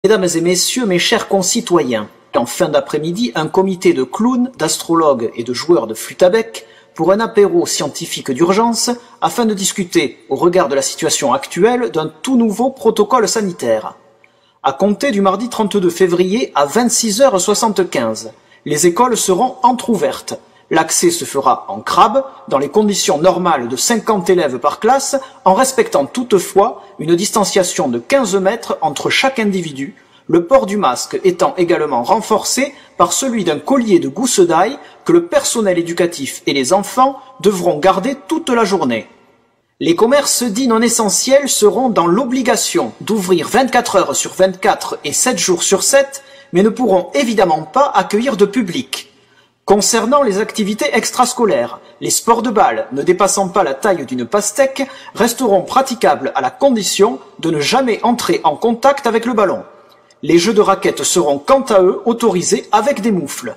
Mesdames et messieurs, mes chers concitoyens, en fin d'après-midi, un comité de clowns, d'astrologues et de joueurs de flûte à bec pour un apéro scientifique d'urgence afin de discuter, au regard de la situation actuelle, d'un tout nouveau protocole sanitaire. À compter du mardi 32 février à 26h75, les écoles seront entrouvertes. L'accès se fera en crabe, dans les conditions normales de 50 élèves par classe, en respectant toutefois une distanciation de 15 mètres entre chaque individu, le port du masque étant également renforcé par celui d'un collier de gousse d'ail que le personnel éducatif et les enfants devront garder toute la journée. Les commerces dits non essentiels seront dans l'obligation d'ouvrir 24 heures sur 24 et 7 jours sur 7, mais ne pourront évidemment pas accueillir de public. Concernant les activités extrascolaires, les sports de balle ne dépassant pas la taille d'une pastèque resteront praticables à la condition de ne jamais entrer en contact avec le ballon. Les jeux de raquettes seront quant à eux autorisés avec des moufles.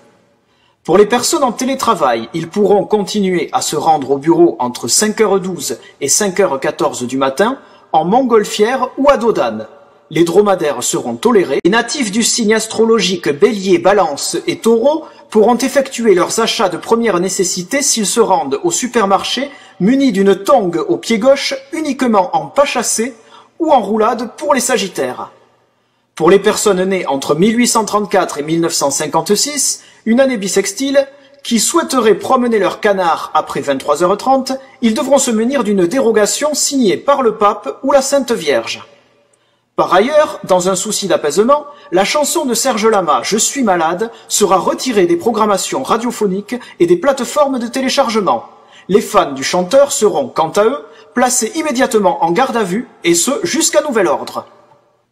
Pour les personnes en télétravail, ils pourront continuer à se rendre au bureau entre 5h12 et 5h14 du matin en montgolfière ou à dos d'âne. Les dromadaires seront tolérés. Les natifs du signe astrologique Bélier, Balance et Taureau pourront effectuer leurs achats de première nécessité s'ils se rendent au supermarché munis d'une tongue au pied gauche uniquement en pas chassé ou en roulade pour les Sagittaires. Pour les personnes nées entre 1834 et 1956, une année bissextile, qui souhaiteraient promener leur canard après 23h30, ils devront se munir d'une dérogation signée par le pape ou la Sainte Vierge. Par ailleurs, dans un souci d'apaisement, la chanson de Serge Lama « Je suis malade » sera retirée des programmations radiophoniques et des plateformes de téléchargement. Les fans du chanteur seront, quant à eux, placés immédiatement en garde à vue, et ce jusqu'à nouvel ordre.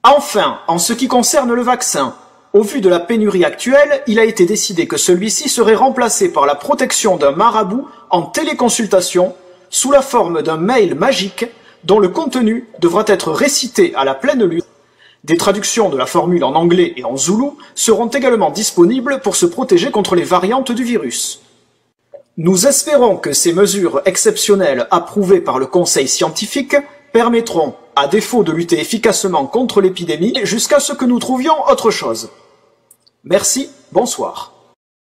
Enfin, en ce qui concerne le vaccin, au vu de la pénurie actuelle, il a été décidé que celui-ci serait remplacé par la protection d'un marabout en téléconsultation sous la forme d'un mail magique dont le contenu devra être récité à la pleine lune. Des traductions de la formule en anglais et en zoulou seront également disponibles pour se protéger contre les variantes du virus. Nous espérons que ces mesures exceptionnelles approuvées par le Conseil scientifique permettront, à défaut de lutter efficacement contre l'épidémie, jusqu'à ce que nous trouvions autre chose. Merci, bonsoir.